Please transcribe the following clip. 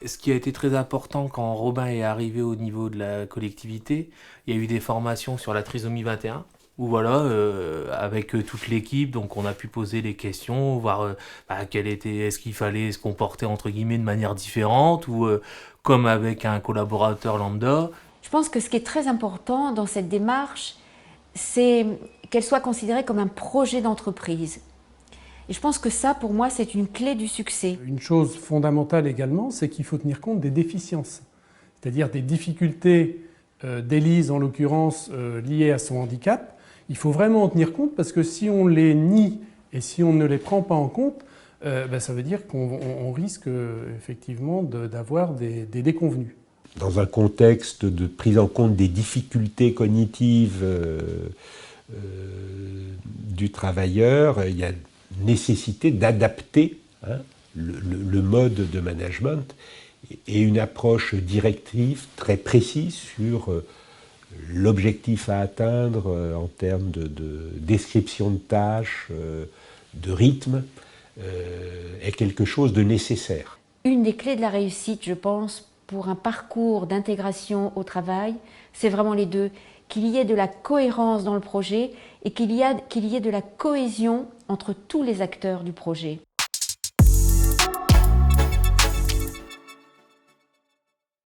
Ce qui a été très important quand Robin est arrivé au niveau de la collectivité, il y a eu des formations sur la trisomie 21, où voilà, avec toute l'équipe, donc on a pu poser les questions, voir est-ce qu'il fallait se comporter entre guillemets de manière différente, ou comme avec un collaborateur lambda. Je pense que ce qui est très important dans cette démarche, c'est qu'elle soit considérée comme un projet d'entreprise. Et je pense que ça, pour moi, c'est une clé du succès. Une chose fondamentale également, c'est qu'il faut tenir compte des déficiences, c'est-à-dire des difficultés d'Élise, en l'occurrence, liées à son handicap. Il faut vraiment en tenir compte parce que si on les nie et si on ne les prend pas en compte, ça veut dire qu'on risque effectivement d'avoir des déconvenues. Dans un contexte de prise en compte des difficultés cognitives du travailleur, il y a nécessité d'adapter le mode de management et une approche directive très précise sur l'objectif à atteindre en termes de description de tâches, de rythme, est quelque chose de nécessaire. Une des clés de la réussite, je pense, pour un parcours d'intégration au travail, c'est vraiment les deux. Qu'il y ait de la cohérence dans le projet et qu'il y ait de la cohésion entre tous les acteurs du projet.